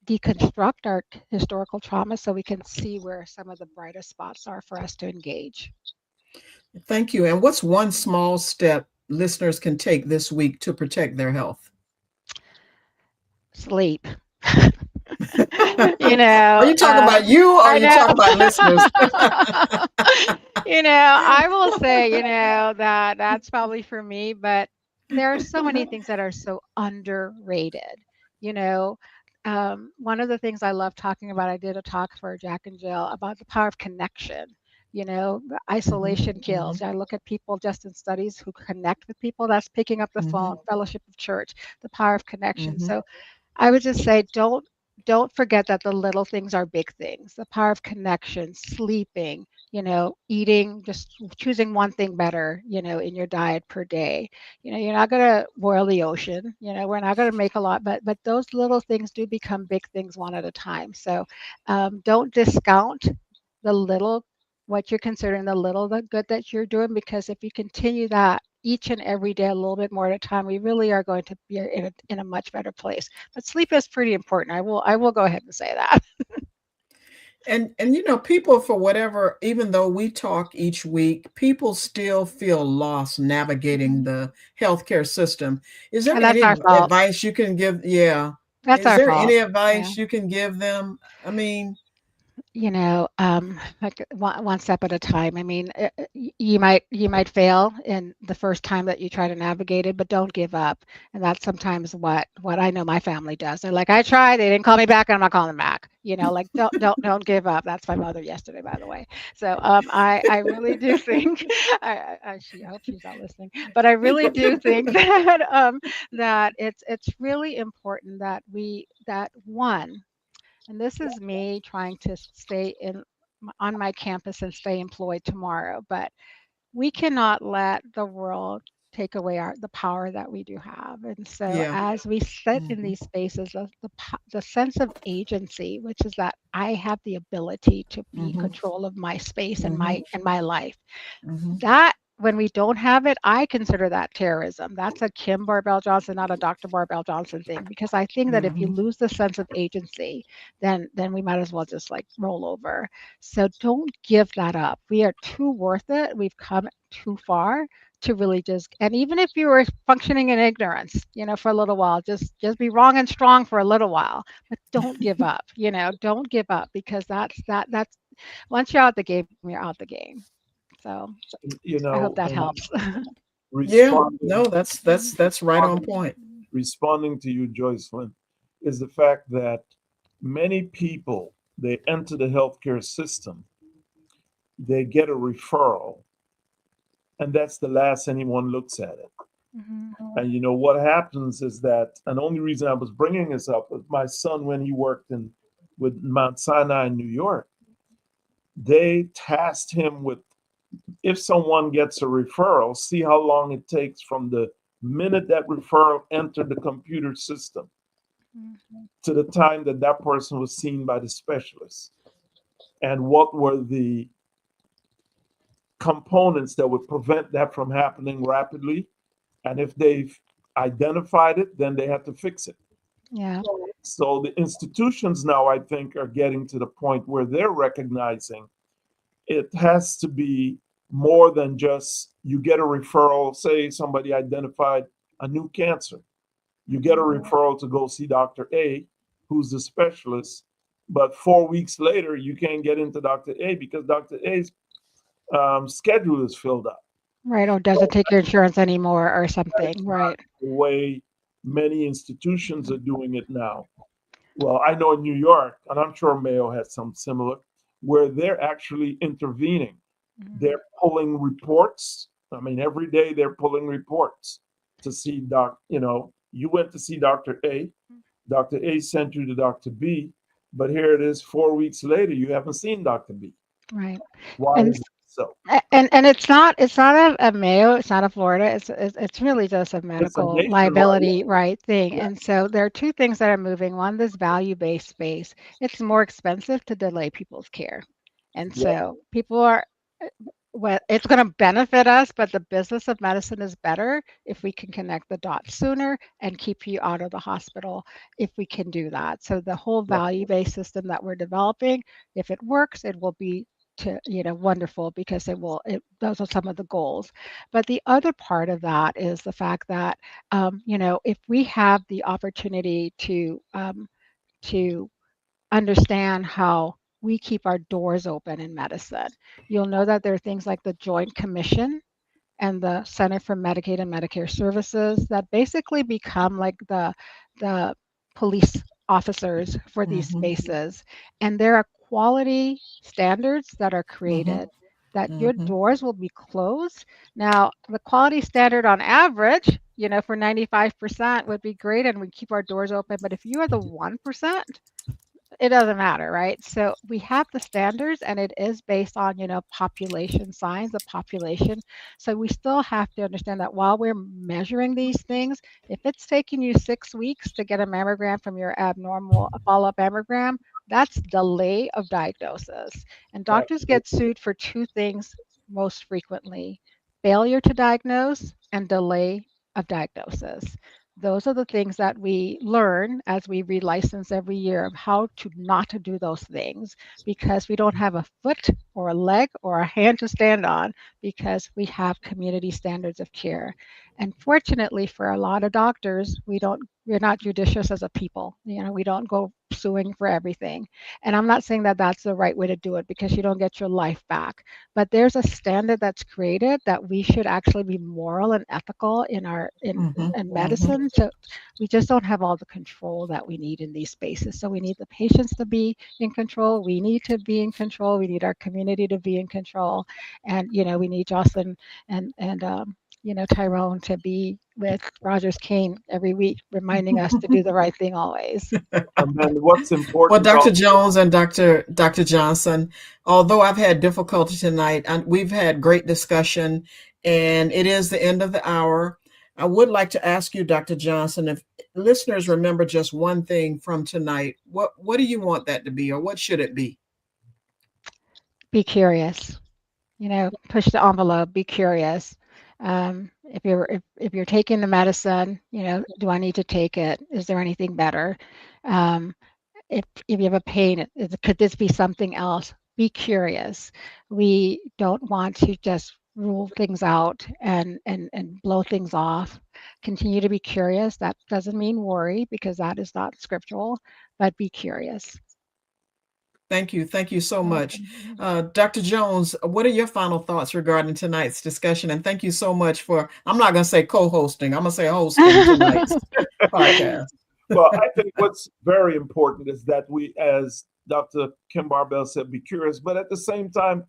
deconstruct our historical trauma so we can see where some of the brightest spots are for us to engage. Thank you. And what's one small step listeners can take this week to protect their health? Sleep. Are you talking about you or are you talking about listeners? I will say, that's probably for me, but there are so many things that are so underrated. One of the things I love talking about, I did a talk for Jack and Jill about the power of connection. The isolation kills. I look at people just in studies who connect with people. That's picking up the phone, fellowship of church, the power of connection. So I would just say, don't forget that the little things are big things. The power of connection, sleeping, eating, just choosing one thing better, in your diet per day. You're not going to boil the ocean. We're not going to make a lot, but those little things do become big things one at a time. So don't discount the little, what you're considering the good that you're doing, because if you continue that each and every day a little bit more at a time, we really are going to be in a much better place. But sleep is pretty important. I will go ahead and say that. And people, for whatever, even though we talk each week, people still feel lost navigating the healthcare system. Is there any advice you can give? Yeah. That's our fault. Is there any advice you can give them? I mean, like one step at a time. I mean, you might fail in the first time that you try to navigate it, but don't give up. And that's sometimes what I know my family does. They're like, I tried, they didn't call me back, and I'm not calling them back. Like don't give up. That's my mother yesterday, by the way. So I really do think I hope she's not listening, but I really do think that that it's really important that one. And this is me trying to stay on my campus and stay employed tomorrow. But we cannot let the world take away the power that we do have. And so as we sit in these spaces, the sense of agency, which is that I have the ability to be in control of my space and my life, that when we don't have it, I consider that terrorism. That's a Kim Barbell Johnson, not a Dr. Barbell Johnson thing, because I think that if you lose the sense of agency, then we might as well just like roll over. So don't give that up. We are too worth it. We've come too far to really and even if you were functioning in ignorance, for a little while, just be wrong and strong for a little while, but don't give up, don't give up, because that's once you're out the game, you're out the game. So I hope that helps. Yeah, no, that's right on point. Responding to you, Joycelyn, is the fact that many people, they enter the healthcare system, they get a referral, and that's the last anyone looks at it. And what happens is that, and the only reason I was bringing this up was my son, when he worked with Mount Sinai in New York, they tasked him with, if someone gets a referral, see how long it takes from the minute that referral entered the computer system to the time that that person was seen by the specialist. And what were the components that would prevent that from happening rapidly. And if they've identified it, then they have to fix it. Yeah. So the institutions now, I think, are getting to the point where they're recognizing it has to be more than just you get a referral, say somebody identified a new cancer. You get a referral to go see Dr. A, who's the specialist, but 4 weeks later, you can't get into Dr. A because Dr. A's schedule is filled up. Right. Or doesn't take your insurance anymore or something. Right. The way many institutions are doing it now. Well, I know in New York, and I'm sure Mayo has some similar, where they're actually intervening. They're pulling reports. I mean, every day they're pulling reports to see you went to see Dr. A. Dr. A sent you to Dr. B, but here it is 4 weeks later, you haven't seen Dr. B. Right. Why And is it so? and it's not a Mayo, it's not a Florida, it's really just a medical nationwide liability right thing. Yeah. And so there are two things that are moving. One, this value-based space. It's more expensive to delay people's care. And Yeah. so people are well, it's going to benefit us, but the business of medicine is better if we can connect the dots sooner and keep you out of the hospital if we can do that. So the whole Yeah. value-based system that we're developing, if it works, it will be wonderful because those are some of the goals. But the other part of that is the fact that if we have the opportunity to understand how we keep our doors open in medicine, you'll know that there are things like the Joint Commission and the Center for Medicaid and Medicare Services that basically become like the police officers for these spaces. And there are quality standards that are created that your doors will be closed. Now, the quality standard on average, for 95% would be great and we keep our doors open. But if you are the 1%, it doesn't matter, right? So we have the standards and it is based on, population signs of population. So we still have to understand that while we're measuring these things, if it's taking you 6 weeks to get a mammogram from your abnormal follow-up mammogram, that's delay of diagnosis. And doctors get sued for two things most frequently: failure to diagnose and delay of diagnosis. Those are the things that we learn as we relicense every year of how to not to do those things, because we don't have a foot or a leg or a hand to stand on because we have community standards of care. And fortunately for a lot of doctors, we're not judicious as a people. We don't go suing for everything. And I'm not saying that that's the right way to do it because you don't get your life back. But there's a standard that's created that we should actually be moral and ethical in medicine. So we just don't have all the control that we need in these spaces. So we need the patients to be in control. We need to be in control. We need our community to be in control. And, we need Jocelyn and Tyrone to be with Rogers Kane every week, reminding us to do the right thing always. And then what's important? Well, Dr. Jones and Dr. Johnson, although I've had difficulty tonight, we've had great discussion, and it is the end of the hour. I would like to ask you, Dr. Johnson, if listeners remember just one thing from tonight, what do you want that to be, or what should it be? Be curious. Push the envelope. Be curious. If you're taking the medicine, do I need to take it? Is there anything better? If you have a pain, could this be something else? Be curious. We don't want to just rule things out and blow things off. Continue to be curious. That doesn't mean worry, because that is not scriptural, but be curious. Thank you. Thank you so much. Dr. Jones, what are your final thoughts regarding tonight's discussion? And thank you so much for, I'm not going to say co-hosting, I'm going to say hosting tonight's podcast. Well, I think what's very important is that we, as Dr. Kim Barbell said, be curious, but at the same time,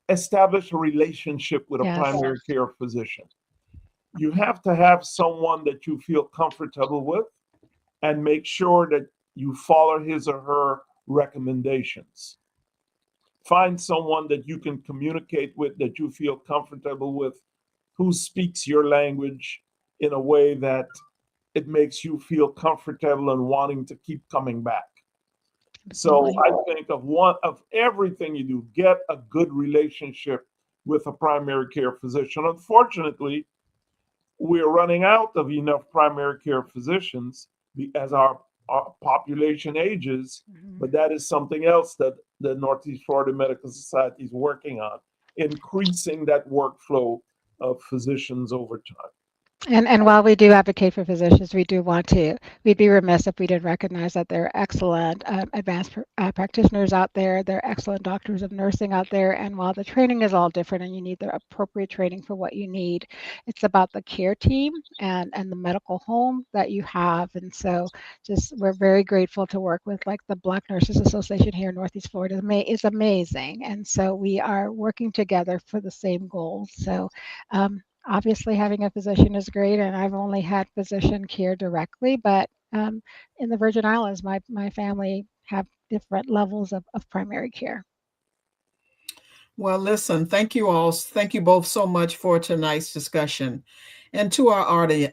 establish a relationship with a primary care physician. You have to have someone that you feel comfortable with and make sure that you follow his or her recommendations. Find someone that you can communicate with, that you feel comfortable with, who speaks your language in a way that it makes you feel comfortable and wanting to keep coming back. So I think of everything you do, get a good relationship with a primary care physician. Unfortunately, we're running out of enough primary care physicians as our population ages, but that is something else that the Northeast Florida Medical Society is working on, increasing that workflow of physicians over time. And while we do advocate for physicians, we'd be remiss if we didn't recognize that there are excellent advanced practitioners out there. There are excellent doctors of nursing out there. And while the training is all different and you need the appropriate training for what you need, it's about the care team and the medical home that you have. And so we're very grateful to work with like the Black Nurses Association here in Northeast Florida. It's amazing. And so we are working together for the same goals. So obviously, having a physician is great, and I've only had physician care directly, but in the Virgin Islands, my family have different levels of primary care. Well, listen, thank you all. Thank you both so much for tonight's discussion. And to our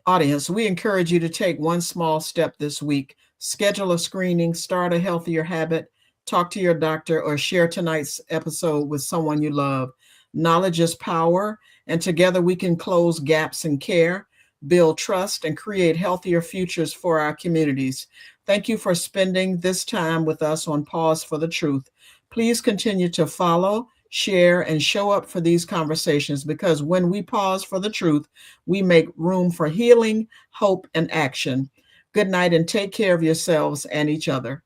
audience, we encourage you to take one small step this week. Schedule a screening, start a healthier habit, talk to your doctor, or share tonight's episode with someone you love. Knowledge is power, and together we can close gaps in care, build trust, and create healthier futures for our communities. Thank you for spending this time with us on Pause for the Truth. Please continue to follow, share, and show up for these conversations, because when we pause for the truth, we make room for healing, hope, and action. Good night, and take care of yourselves and each other.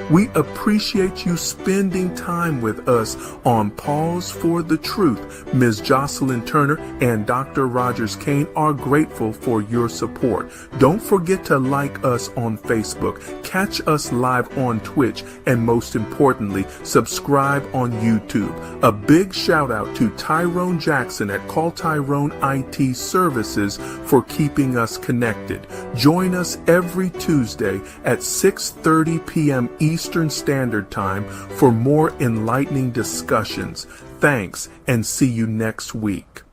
We appreciate you spending time with us on Pause for the Truth. Ms. Jocelyn Turner and Dr. Rogers Kane are grateful for your support. Don't forget to like us on Facebook, catch us live on Twitch, and most importantly, subscribe on YouTube. A big shout out to Tyrone Jackson at Call Tyrone IT Services for keeping us connected. Join us every Tuesday at 6:30 p.m. Eastern Standard Time for more enlightening discussions. Thanks, and see you next week.